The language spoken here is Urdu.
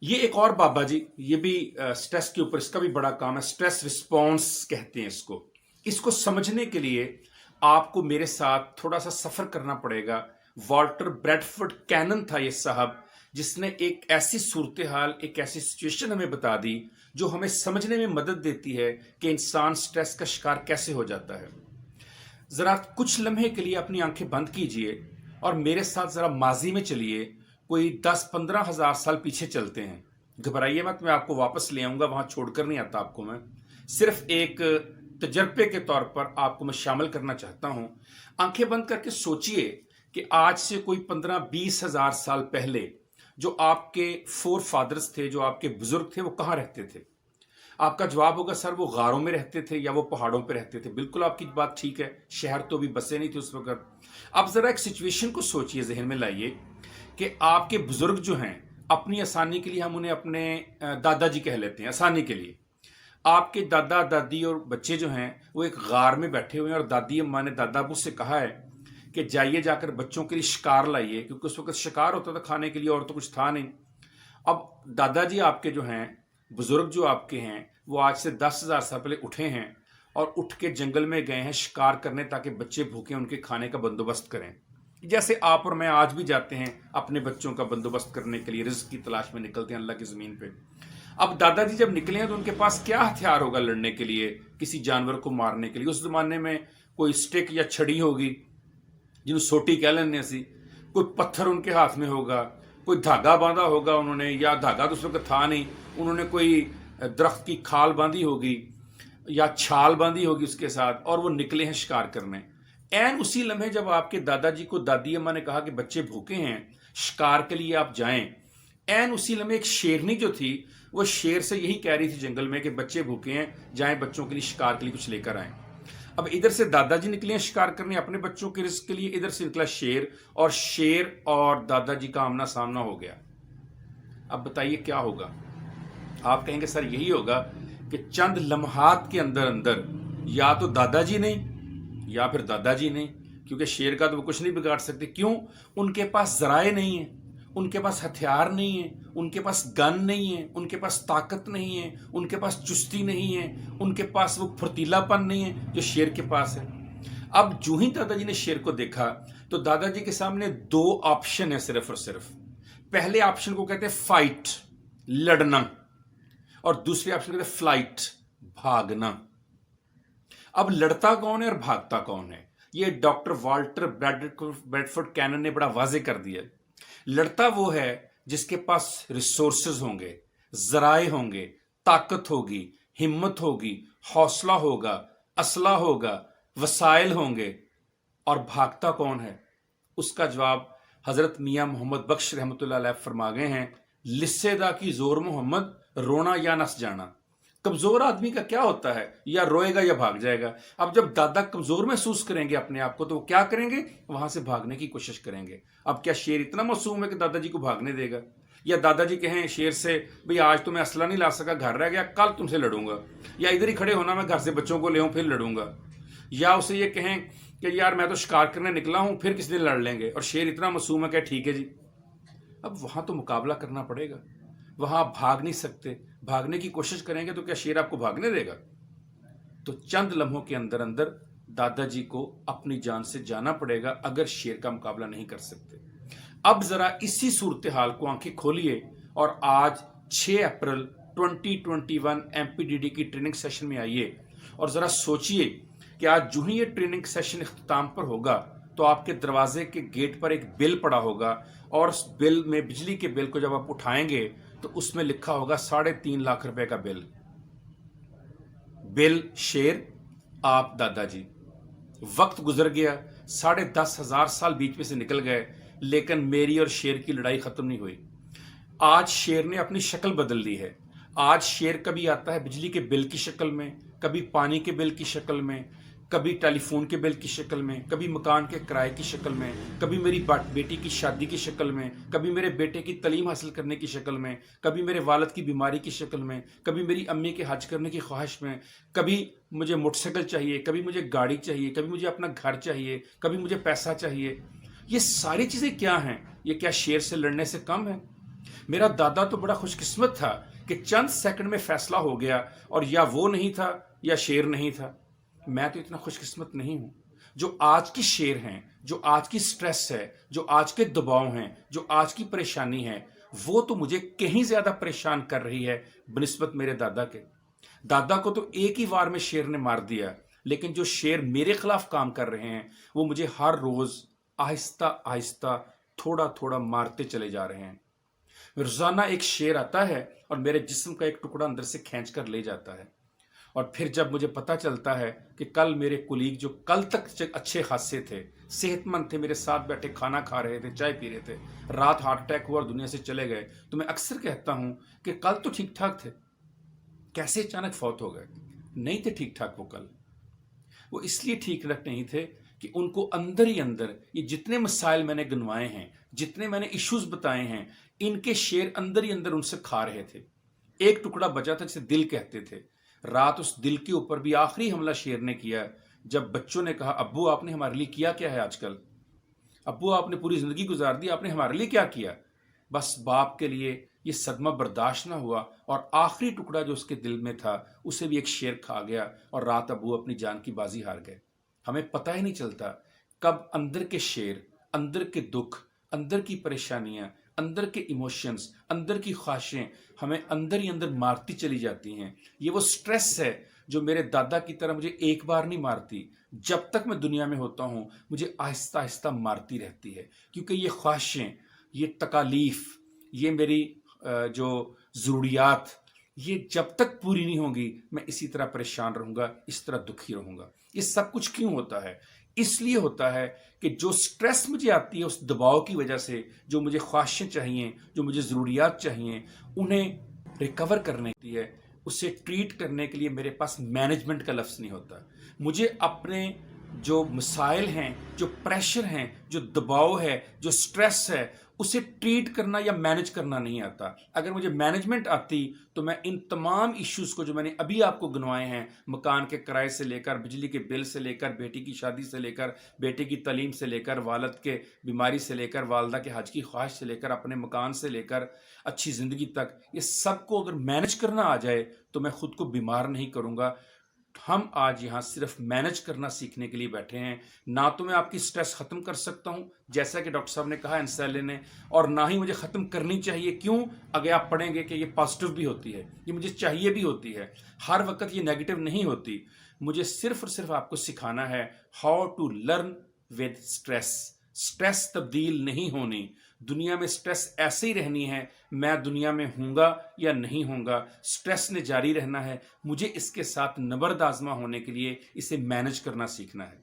یہ ایک اور بابا جی، یہ بھی سٹریس کے اوپر اس کا بھی بڑا کام ہے. سٹریس رسپانس کہتے ہیں اس کو. اس کو سمجھنے کے لیے آپ کو میرے ساتھ تھوڑا سا سفر کرنا پڑے گا. والٹر بریڈفورڈ کینن تھا یہ صاحب، جس نے ایک ایسی صورتحال، ایک ایسی سچویشن ہمیں بتا دی جو ہمیں سمجھنے میں مدد دیتی ہے کہ انسان سٹریس کا شکار کیسے ہو جاتا ہے. ذرا کچھ لمحے کے لیے اپنی آنکھیں بند کیجئے اور میرے ساتھ ذرا ماضی میں چلیے. کوئی 10-15 ہزار سال پیچھے چلتے ہیں. گھبرائیے مت، میں آپ کو واپس لے آؤں گا، وہاں چھوڑ کر نہیں آتا آپ کو. میں صرف ایک تجربے کے طور پر آپ کو میں شامل کرنا چاہتا ہوں. آنکھیں بند کر کے سوچئے کہ آج سے کوئی 15-20 ہزار سال پہلے جو آپ کے فور فادرز تھے، جو آپ کے بزرگ تھے، وہ کہاں رہتے تھے؟ آپ کا جواب ہوگا سر وہ غاروں میں رہتے تھے یا وہ پہاڑوں پہ رہتے تھے. بالکل آپ کی بات ٹھیک ہے، شہر تو بھی بسے نہیں تھے اس وقت. اب ذرا ایک سچویشن کو سوچئے، ذہن میں لائیے کہ آپ کے بزرگ جو ہیں، اپنی آسانی کے لیے ہم انہیں اپنے دادا جی کہہ لیتے ہیں آسانی کے لیے. آپ کے دادا دادی اور بچے جو ہیں وہ ایک غار میں بیٹھے ہوئے ہیں، اور دادی اماں نے دادا ابو سے کہا ہے کہ جائیے جا کر بچوں کے لیے شکار لائیے، کیونکہ اس وقت شکار ہوتا تھا کھانے کے لیے اور تو کچھ تھا نہیں. اب دادا جی آپ کے جو ہیں، بزرگ جو آپ کے ہیں، وہ آج سے 10 ہزار سال پہلے اٹھے ہیں اور اٹھ کے جنگل میں گئے ہیں شکار کرنے تاکہ بچے بھوکے ان کے کھانے کا بندوبست کریں. جیسے آپ اور میں آج بھی جاتے ہیں اپنے بچوں کا بندوبست کرنے کے لیے، رزق کی تلاش میں نکلتے ہیں اللہ کی زمین پہ. اب دادا جی جب نکلے ہیں تو ان کے پاس کیا ہتھیار ہوگا لڑنے کے لیے، کسی جانور کو مارنے کے لیے؟ اس زمانے میں کوئی سٹک یا چھڑی ہوگی جنہوں سوٹی کہہ لینے سی، کوئی پتھر ان کے ہاتھ میں ہوگا، کوئی دھاگا باندھا ہوگا انہوں نے، یا دھاگا تو اس وقت تھا نہیں، انہوں نے کوئی درخت کی کھال باندھی ہوگی یا چھال باندھی ہوگی اس کے ساتھ، اور وہ نکلے ہیں شکار کرنے. این اسی لمحے جب آپ کے دادا جی کو دادی اماں نے کہا کہ بچے بھوکے ہیں شکار کے لیے آپ جائیں، این اسی لمحے ایک شیرنی جو تھی وہ شیر سے یہی کہہ رہی تھی جنگل میں کہ بچے بھوکے ہیں، جائیں بچوں کے لیے شکار کے لیے کچھ لے کر آئیں. اب ادھر سے دادا جی نکلے ہیں شکار کرنے اپنے بچوں کے رزق کے لیے، ادھر سے نکلا شیر، اور شیر اور دادا جی کا آمنا سامنا ہو گیا. اب بتائیے کیا ہوگا؟ آپ کہیں گے سر یہی ہوگا کہ چند لمحات کے اندر اندر یا تو دادا جی نہیں یا پھر دادا جی نہیں، کیونکہ شیر کا تو وہ کچھ نہیں بگاڑ سکتے. کیوں؟ ان کے پاس ذرائع نہیں ہیں، ان کے پاس ہتھیار نہیں ہیں، ان کے پاس گن نہیں ہے، ان کے پاس طاقت نہیں ہے، ان کے پاس چستی نہیں ہے، ان کے پاس وہ پھرتیلا پن نہیں ہے جو شیر کے پاس ہے. اب جو ہی دادا جی نے شیر کو دیکھا تو دادا جی کے سامنے 2 آپشن ہیں صرف اور صرف. پہلے آپشن کو کہتے ہیں فائٹ، لڑنا، اور دوسرے آپشن کو کہتے ہیں فلائٹ، بھاگنا. اب لڑتا کون ہے اور بھاگتا کون ہے؟ یہ ڈاکٹر والٹر بریڈفورڈ کینن نے بڑا واضح کر دیا. لڑتا وہ ہے جس کے پاس ریسورسز ہوں گے، ذرائع ہوں گے، طاقت ہوگی، ہمت ہوگی، حوصلہ ہوگا، اسلحہ ہوگا، وسائل ہوں گے. اور بھاگتا کون ہے؟ اس کا جواب حضرت میاں محمد بخش رحمۃ اللہ علیہ فرما گئے ہیں، لسے دا کی زور محمد، رونا یا نس جانا. کمزور آدمی کا کیا ہوتا ہے؟ یا روئے گا یا بھاگ جائے گا. اب جب دادا کمزور محسوس کریں گے اپنے آپ کو تو وہ کیا کریں گے؟ وہاں سے بھاگنے کی کوشش کریں گے. اب کیا شیر اتنا معصوم ہے کہ دادا جی کو بھاگنے دے گا؟ یا دادا جی کہیں شیر سے بھئی آج تو میں اسلحہ نہیں لا سکا، گھر رہ گیا، کل تم سے لڑوں گا، یا ادھر ہی کھڑے ہونا، میں گھر سے بچوں کو لے آؤں پھر لڑوں گا. یا اسے یہ کہیں کہ یار میں تو شکار کرنے نکلا ہوں، پھر کس دن لڑ لیں گے، اور شیر اتنا معصوم ہے کہ ٹھیک ہے جی. اب وہاں تو مقابلہ کرنا پڑے گا، وہاں آپ بھاگ نہیں سکتے. بھاگنے کی کوشش کریں گے تو کیا شیر آپ کو بھاگنے دے گا؟ تو چند لمحوں کے اندر اندر دادا جی کو اپنی جان سے جانا پڑے گا اگر شیر کا مقابلہ نہیں کر سکتے. اب ذرا اسی صورتحال کو آنکھیں کھولیے اور آج 6 اپریل 2021 MPDD کی ٹریننگ سیشن میں آئیے اور ذرا سوچئے کہ آج جو ہی یہ ٹریننگ سیشن اختتام پر ہوگا تو آپ کے دروازے کے گیٹ پر ایک بل پڑا ہوگا، اور اس بل میں بجلی کے بل کو جب آپ اٹھائیں گے تو اس میں لکھا ہوگا 3.5 لاکھ روپے کا بل. بل شیر، آپ دادا جی. وقت گزر گیا، 10,500 سال بیچ میں سے نکل گئے، لیکن میری اور شیر کی لڑائی ختم نہیں ہوئی. آج شیر نے اپنی شکل بدل لی ہے. آج شیر کبھی آتا ہے بجلی کے بل کی شکل میں، کبھی پانی کے بل کی شکل میں، کبھی ٹیلی فون کے بل کی شکل میں، کبھی مکان کے کرائے کی شکل میں، کبھی میری بیٹی کی شادی کی شکل میں، کبھی میرے بیٹے کی تعلیم حاصل کرنے کی شکل میں، کبھی میرے والد کی بیماری کی شکل میں، کبھی میری امی کے حج کرنے کی خواہش میں، کبھی مجھے موٹر سائیکل چاہیے، کبھی مجھے گاڑی چاہیے، کبھی مجھے اپنا گھر چاہیے، کبھی مجھے پیسہ چاہیے. یہ ساری چیزیں کیا ہیں؟ یہ کیا شیر سے لڑنے سے کم ہے؟ میرا دادا تو بڑا خوش قسمت تھا کہ چند سیکنڈ میں فیصلہ ہو گیا اور یا وہ نہیں تھا یا شیر نہیں تھا. میں تو اتنا خوش قسمت نہیں ہوں. جو آج کی شیر ہیں، جو آج کی سٹریس ہے، جو آج کے دباؤ ہیں، جو آج کی پریشانی ہے، وہ تو مجھے کہیں زیادہ پریشان کر رہی ہے بنسبت میرے دادا کے. دادا کو تو ایک ہی وار میں شیر نے مار دیا، لیکن جو شیر میرے خلاف کام کر رہے ہیں وہ مجھے ہر روز آہستہ آہستہ تھوڑا تھوڑا مارتے چلے جا رہے ہیں. روزانہ ایک شیر آتا ہے اور میرے جسم کا ایک ٹکڑا اندر سے کھینچ کر لے جاتا ہے. اور پھر جب مجھے پتا چلتا ہے کہ کل میرے کولیگ جو کل تک اچھے خاصے تھے، صحت مند تھے، میرے ساتھ بیٹھے کھانا کھا رہے تھے، چائے پی رہے تھے، رات ہارٹ اٹیک ہوا اور دنیا سے چلے گئے، تو میں اکثر کہتا ہوں کہ کل تو ٹھیک ٹھاک تھے، کیسے اچانک فوت ہو گئے؟ نہیں تھے ٹھیک ٹھاک وہ کل. وہ اس لیے ٹھیک ٹھاک نہیں تھے کہ ان کو اندر ہی اندر یہ جتنے مسائل میں نے گنوائے ہیں، جتنے میں نے ایشوز بتائے ہیں، ان کے شیر اندر ہی اندر ان سے کھا رہے تھے. ایک ٹکڑا بچا تھا جسے دل کہتے تھے. رات اس دل کے اوپر بھی آخری حملہ شیر نے کیا جب بچوں نے کہا ابو آپ نے ہمارے لیے کیا کیا ہے آج کل؟ ابو آپ نے پوری زندگی گزار دی، آپ نے ہمارے لیے کیا کیا؟ بس باپ کے لیے یہ صدمہ برداشت نہ ہوا اور آخری ٹکڑا جو اس کے دل میں تھا اسے بھی ایک شیر کھا گیا اور رات ابو اپنی جان کی بازی ہار گئے. ہمیں پتہ ہی نہیں چلتا کب اندر کے شیر، اندر کے دکھ، اندر کی پریشانیاں، اندر کے ایموشنز، اندر کی خواہشیں ہمیں اندر ہی اندر مارتی چلی جاتی ہیں. یہ وہ سٹریس ہے جو میرے دادا کی طرح مجھے ایک بار نہیں مارتی، جب تک میں دنیا میں ہوتا ہوں مجھے آہستہ آہستہ مارتی رہتی ہے. کیونکہ یہ خواہشیں، یہ تکالیف، یہ میری جو ضروریات، یہ جب تک پوری نہیں ہوں گی میں اسی طرح پریشان رہوں گا، اس طرح دکھی رہوں گا. یہ سب کچھ کیوں ہوتا ہے؟ اس لیے ہوتا ہے کہ جو سٹریس مجھے آتی ہے اس دباؤ کی وجہ سے، جو مجھے خواہشیں چاہیے، جو مجھے ضروریات چاہیے، انہیں ریکور کرنے کے لیے، اسے ٹریٹ کرنے کے لیے میرے پاس مینجمنٹ کا لفظ نہیں ہوتا. مجھے اپنے جو مسائل ہیں، جو پریشر ہیں، جو دباؤ ہے، جو سٹریس ہے، اسے ٹریٹ کرنا یا مینج کرنا نہیں آتا. اگر مجھے مینجمنٹ آتی تو میں ان تمام ایشوز کو جو میں نے ابھی آپ کو گنوائے ہیں، مکان کے کرائے سے لے کر، بجلی کے بل سے لے کر، بیٹی کی شادی سے لے کر، بیٹے کی تعلیم سے لے کر، والد کے بیماری سے لے کر، والدہ کے حج کی خواہش سے لے کر، اپنے مکان سے لے کر اچھی زندگی تک، یہ سب کو اگر مینج کرنا آ جائے تو میں خود کو بیمار نہیں کروں گا. ہم آج یہاں صرف مینج کرنا سیکھنے کے لیے بیٹھے ہیں. نہ تو میں آپ کی سٹریس ختم کر سکتا ہوں جیسا کہ ڈاکٹر صاحب نے کہا انسیلے نے، اور نہ ہی مجھے ختم کرنی چاہیے. کیوں؟ اگر آپ پڑھیں گے کہ یہ پازیٹیو بھی ہوتی ہے، یہ مجھے چاہیے بھی ہوتی ہے، ہر وقت یہ نیگیٹو نہیں ہوتی. مجھے صرف اور صرف آپ کو سکھانا ہے how to learn with stress. Stress تبدیل نہیں ہونی. دنیا میں سٹریس ایسے ہی رہنی ہے. میں دنیا میں ہوں گا یا نہیں ہوں گا، سٹریس نے جاری رہنا ہے. مجھے اس کے ساتھ نبرد آزما ہونے کے لیے اسے مینج کرنا سیکھنا ہے.